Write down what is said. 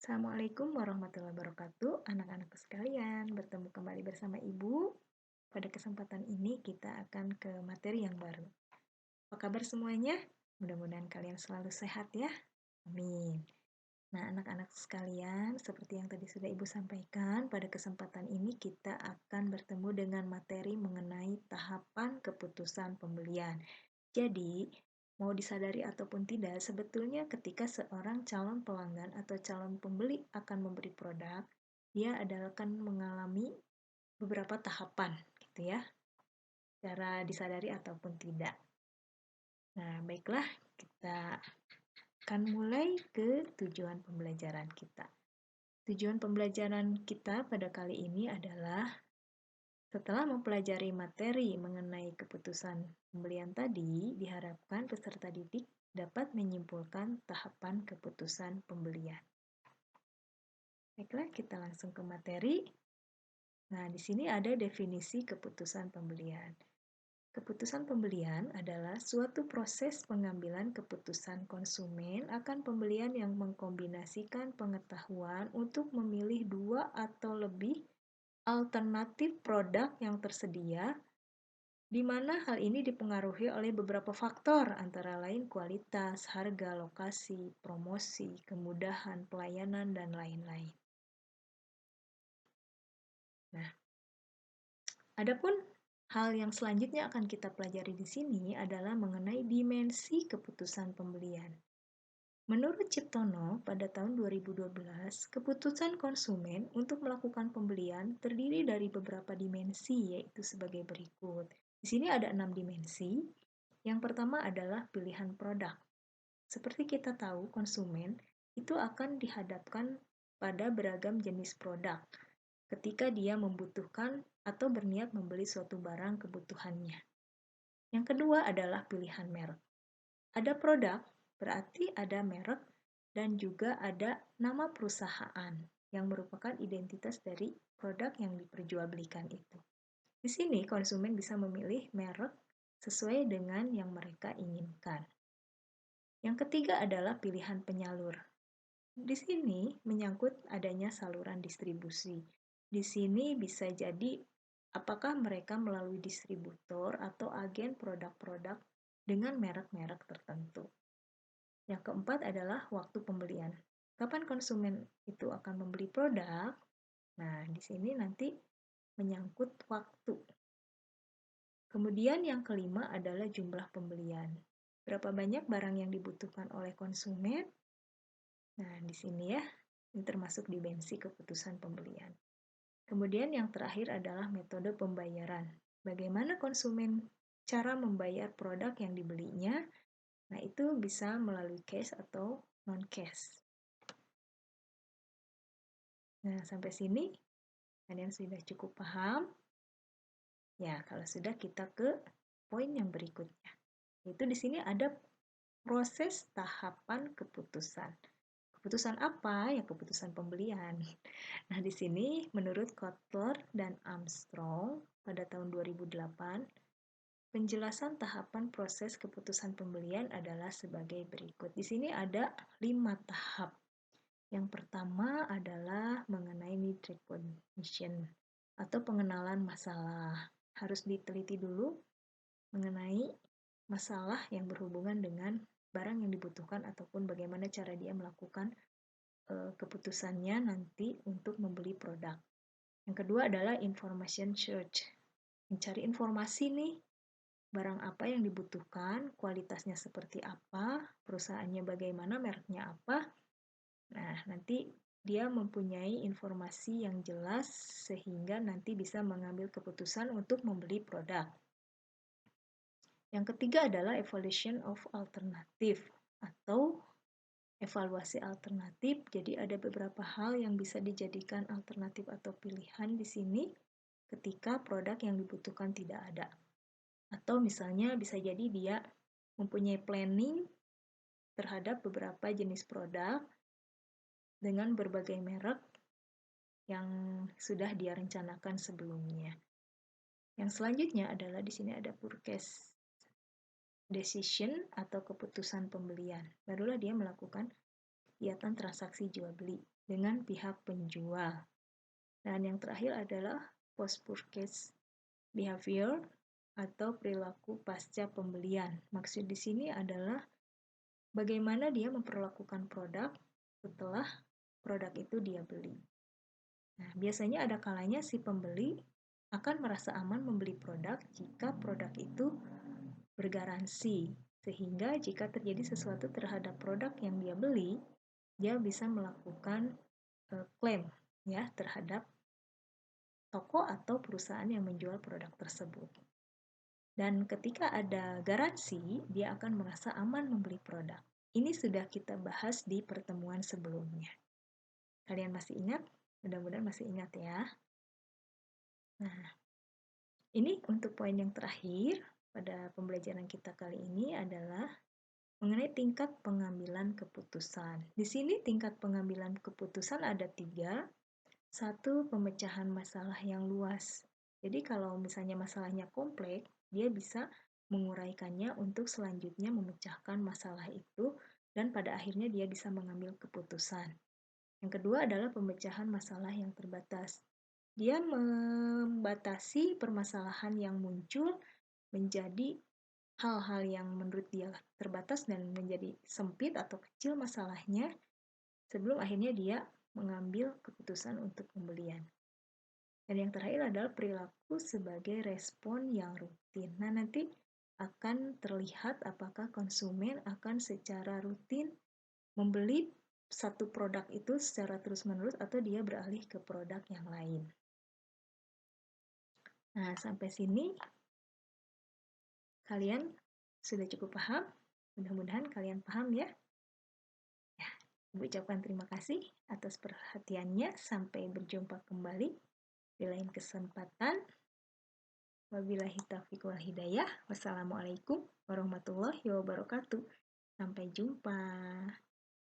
Assalamualaikum warahmatullahi wabarakatuh, anak-anakku sekalian. Bertemu kembali bersama Ibu. Pada kesempatan ini kita akan ke materi yang baru. Apa kabar semuanya? Mudah-mudahan kalian selalu sehat ya. Amin. Nah, anak-anak sekalian, seperti yang tadi sudah Ibu sampaikan, pada kesempatan ini kita akan bertemu dengan materi mengenai tahapan keputusan pembelian. Jadi, mau disadari ataupun tidak, sebetulnya ketika seorang calon pelanggan atau calon pembeli akan membeli produk, dia akan mengalami beberapa tahapan, gitu ya, secara disadari ataupun tidak. Nah, baiklah, kita akan mulai ke tujuan pembelajaran kita. Tujuan pembelajaran kita pada kali ini adalah setelah mempelajari materi mengenai keputusan pembelian tadi, diharapkan peserta didik dapat menyimpulkan tahapan keputusan pembelian. Baiklah, kita langsung ke materi. Nah, di sini ada definisi keputusan pembelian. Keputusan pembelian adalah suatu proses pengambilan keputusan konsumen akan pembelian yang mengkombinasikan pengetahuan untuk memilih dua atau lebih alternatif produk yang tersedia, di mana hal ini dipengaruhi oleh beberapa faktor, antara lain kualitas, harga, lokasi, promosi, kemudahan, pelayanan, dan lain-lain. Nah, adapun hal yang selanjutnya akan kita pelajari di sini adalah mengenai dimensi keputusan pembelian. Menurut Ciptono, pada tahun 2012, keputusan konsumen untuk melakukan pembelian terdiri dari beberapa dimensi, yaitu sebagai berikut. Di sini ada 6 dimensi. Yang pertama adalah pilihan produk. Seperti kita tahu, konsumen itu akan dihadapkan pada beragam jenis produk ketika dia membutuhkan atau berniat membeli suatu barang kebutuhannya. Yang kedua adalah pilihan merek. Ada produk, berarti ada merek dan juga ada nama perusahaan yang merupakan identitas dari produk yang diperjualbelikan itu. Di sini konsumen bisa memilih merek sesuai dengan yang mereka inginkan. Yang ketiga adalah pilihan penyalur. Di sini menyangkut adanya saluran distribusi. Di sini bisa jadi apakah mereka melalui distributor atau agen produk-produk dengan merek-merek tertentu. Yang keempat adalah waktu pembelian. Kapan konsumen itu akan membeli produk? Nah, di sini nanti menyangkut waktu. Kemudian yang kelima adalah jumlah pembelian. Berapa banyak barang yang dibutuhkan oleh konsumen? Nah, di sini ya, ini termasuk dimensi keputusan pembelian. Kemudian yang terakhir adalah metode pembayaran. Bagaimana konsumen cara membayar produk yang dibelinya? Nah, itu bisa melalui cash atau non-cash. Nah, sampai sini kalian sudah cukup paham? Ya, kalau sudah kita ke poin yang berikutnya. Yaitu di sini ada proses tahapan keputusan. Keputusan apa? Ya, keputusan pembelian. Nah, di sini menurut Kotler dan Armstrong pada tahun 2008, penjelasan tahapan proses keputusan pembelian adalah sebagai berikut. Di sini ada 5 tahap. Yang pertama adalah mengenai need recognition atau pengenalan masalah. Harus diteliti dulu mengenai masalah yang berhubungan dengan barang yang dibutuhkan ataupun bagaimana cara dia melakukan keputusannya nanti untuk membeli produk. Yang kedua adalah information search. Mencari informasi nih, barang apa yang dibutuhkan, kualitasnya seperti apa, perusahaannya bagaimana, mereknya apa. Nah, nanti dia mempunyai informasi yang jelas sehingga nanti bisa mengambil keputusan untuk membeli produk. Yang ketiga adalah evaluation of alternative atau evaluasi alternatif. Jadi ada beberapa hal yang bisa dijadikan alternatif atau pilihan di sini ketika produk yang dibutuhkan tidak ada. Atau misalnya bisa jadi dia mempunyai planning terhadap beberapa jenis produk dengan berbagai merek yang sudah dia rencanakan sebelumnya. Yang selanjutnya adalah di sini ada purchase decision atau keputusan pembelian. Barulah dia melakukan kegiatan transaksi jual beli dengan pihak penjual. Dan yang terakhir adalah post-purchase behavior atau perilaku pasca pembelian. Maksud di sini adalah bagaimana dia memperlakukan produk setelah produk itu dia beli. Nah, biasanya ada kalanya si pembeli akan merasa aman membeli produk jika produk itu bergaransi, sehingga jika terjadi sesuatu terhadap produk yang dia beli, dia bisa melakukan klaim ya terhadap toko atau perusahaan yang menjual produk tersebut. Dan ketika ada garansi, dia akan merasa aman membeli produk. Ini sudah kita bahas di pertemuan sebelumnya. Kalian masih ingat? Mudah-mudahan masih ingat ya. Nah, ini untuk poin yang terakhir pada pembelajaran kita kali ini adalah mengenai tingkat pengambilan keputusan. Di sini tingkat pengambilan keputusan ada 3. 1, pemecahan masalah yang luas. Jadi kalau misalnya masalahnya kompleks, dia bisa menguraikannya untuk selanjutnya memecahkan masalah itu dan pada akhirnya dia bisa mengambil keputusan. Yang kedua adalah pemecahan masalah yang terbatas. Dia membatasi permasalahan yang muncul menjadi hal-hal yang menurut dia terbatas dan menjadi sempit atau kecil masalahnya sebelum akhirnya dia mengambil keputusan untuk pembelian. Dan yang terakhir adalah perilaku sebagai respon yang rutin. Nah, nanti akan terlihat apakah konsumen akan secara rutin membeli satu produk itu secara terus-menerus atau dia beralih ke produk yang lain. Nah, sampai sini kalian sudah cukup paham? Mudah-mudahan kalian paham ya. Ya, Ibu ucapkan terima kasih atas perhatiannya. Sampai berjumpa kembali di lain kesempatan. Wabillahi taufiq wal hidayah. Wassalamualaikum warahmatullahi wabarakatuh. Sampai jumpa.